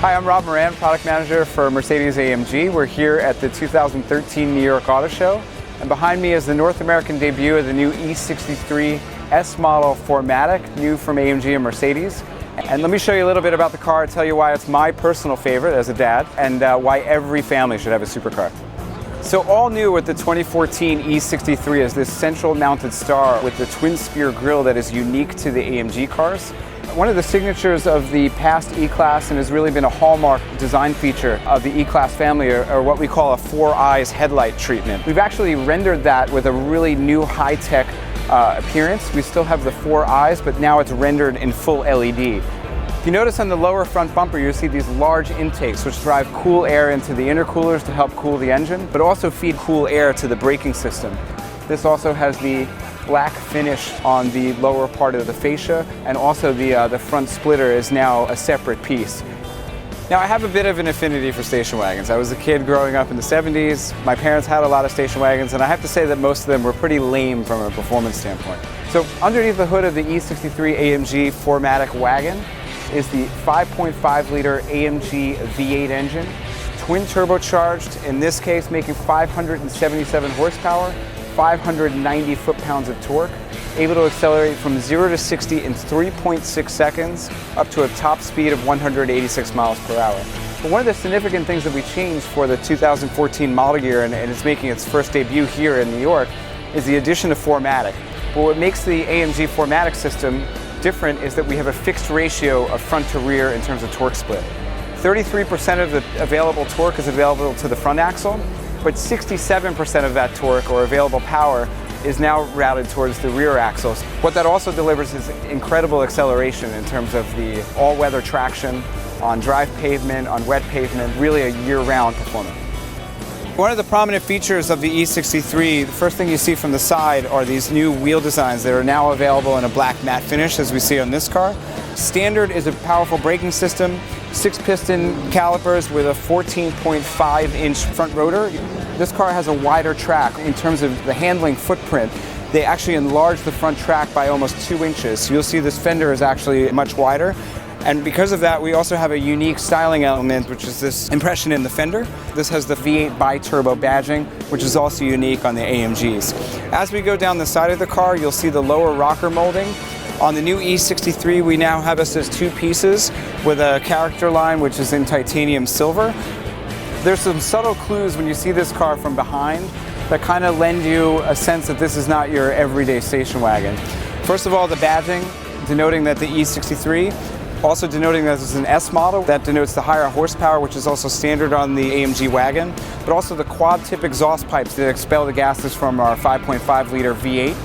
Hi, I'm Rob Moran, Product Manager for Mercedes-AMG. We're here at the 2013 New York Auto Show, and behind me is the North American debut of the new E63 S-Model 4MATIC, new from AMG and Mercedes. And let me show you a little bit about the car, tell you why it's my personal favorite as a dad, and why every family should have a supercar. So all new with the 2014 E63 is this central mounted star with the twin spear grille that is unique to the AMG cars. One of the signatures of the past E-Class, and has really been a hallmark design feature of the E-Class family, are what we call a 4 eyes headlight treatment. We've actually rendered that with a really new high-tech appearance. We still have the 4 eyes, but now it's rendered in full LED. If you notice on the lower front bumper, you see these large intakes which drive cool air into the intercoolers to help cool the engine, but also feed cool air to the braking system. This also has the black finish on the lower part of the fascia, and also the front splitter is now a separate piece. Now, I have a bit of an affinity for station wagons. I was a kid growing up in the 70s. My parents had a lot of station wagons, and I have to say that most of them were pretty lame from a performance standpoint. So underneath the hood of the E63 AMG 4MATIC wagon is the 5.5 liter AMG V8 engine, twin turbocharged, in this case making 577 horsepower, 590 foot-pounds of torque, able to accelerate from 0 to 60 in 3.6 seconds, up to a top speed of 186 miles per hour. But one of the significant things that we changed for the 2014 model year, and it's making its first debut here in New York, is the addition of 4MATIC. But what makes the AMG 4MATIC system different is that we have a fixed ratio of front to rear in terms of torque split. 33% of the available torque is available to the front axle, but 67% of that torque, or available power, is now routed towards the rear axles. What that also delivers is incredible acceleration in terms of the all-weather traction on dry pavement, on wet pavement, really a year-round performance. One of the prominent features of the E63, the first thing you see from the side are these new wheel designs that are now available in a black matte finish, as we see on this car. Standard is a powerful braking system, 6-piston calipers with a 14.5-inch front rotor. This car has a wider track in terms of the handling footprint. They actually enlarged the front track by almost 2 inches. So you'll see this fender is actually much wider. And because of that, we also have a unique styling element, which is this impression in the fender. This has the V8 biturbo badging, which is also unique on the AMGs. As we go down the side of the car, you'll see the lower rocker molding. On the new E63, we now have this as 2 pieces with a character line which is in titanium silver. There's some subtle clues when you see this car from behind that kind of lend you a sense that this is not your everyday station wagon. First of all, the badging, denoting that the E63, also denoting that this is an S model. That denotes the higher horsepower, which is also standard on the AMG wagon, but also the quad-tip exhaust pipes that expel the gases from our 5.5 liter V8.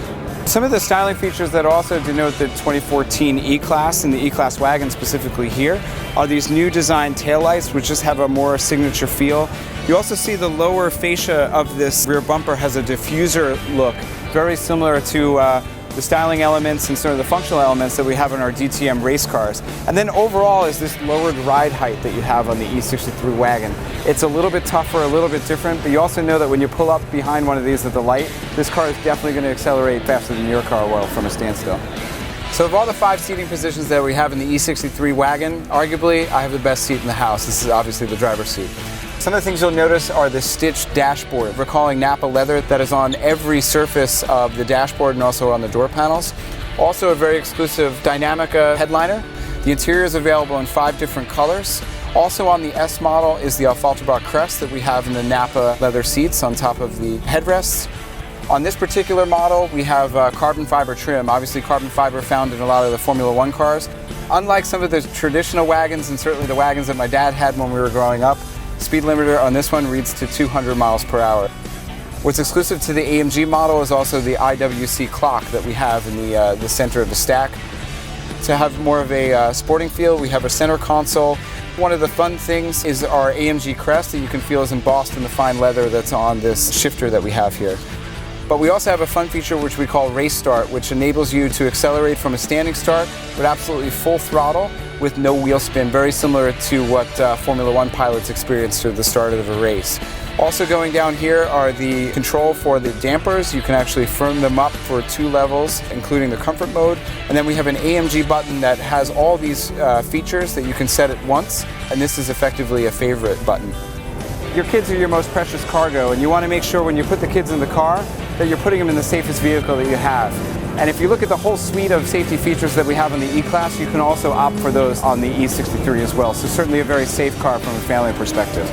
Some of the styling features that also denote the 2014 E-Class and the E-Class wagon specifically here are these new design taillights, which just have a more signature feel. You also see the lower fascia of this rear bumper has a diffuser look, very similar to the styling elements and sort of the functional elements that we have in our DTM race cars. And then overall is this lowered ride height that you have on the E63 wagon. It's a little bit tougher, a little bit different, but you also know that when you pull up behind one of these at the light, this car is definitely going to accelerate faster than your car will from a standstill. So of all the 5 seating positions that we have in the E63 wagon, arguably I have the best seat in the house. This is obviously the driver's seat. Some of the things you'll notice are the stitched dashboard, recalling Napa leather that is on every surface of the dashboard and also on the door panels. Also a very exclusive Dynamica headliner. The interior is available in 5 different colors. Also on the S model is the Alfalterbach crest that we have in the Napa leather seats on top of the headrests. On this particular model, we have carbon fiber trim. Obviously carbon fiber found in a lot of the Formula One cars. Unlike some of the traditional wagons, and certainly the wagons that my dad had when we were growing up, speed limiter on this one reads to 200 miles per hour. What's exclusive to the AMG model is also the IWC clock that we have in the center of the stack. To have more of a sporting feel, we have a center console. One of the fun things is our AMG crest that you can feel is embossed in the fine leather that's on this shifter that we have here. But we also have a fun feature which we call Race Start, which enables you to accelerate from a standing start with absolutely full throttle with no wheel spin, very similar to what Formula One pilots experience through the start of a race. Also going down here are the control for the dampers. You can actually firm them up for 2 levels, including the comfort mode. And then we have an AMG button that has all these features that you can set at once, and this is effectively a favorite button. Your kids are your most precious cargo, and you want to make sure when you put the kids in the car that you're putting them in the safest vehicle that you have. And if you look at the whole suite of safety features that we have on the E-Class, you can also opt for those on the E63 as well. So certainly a very safe car from a family perspective.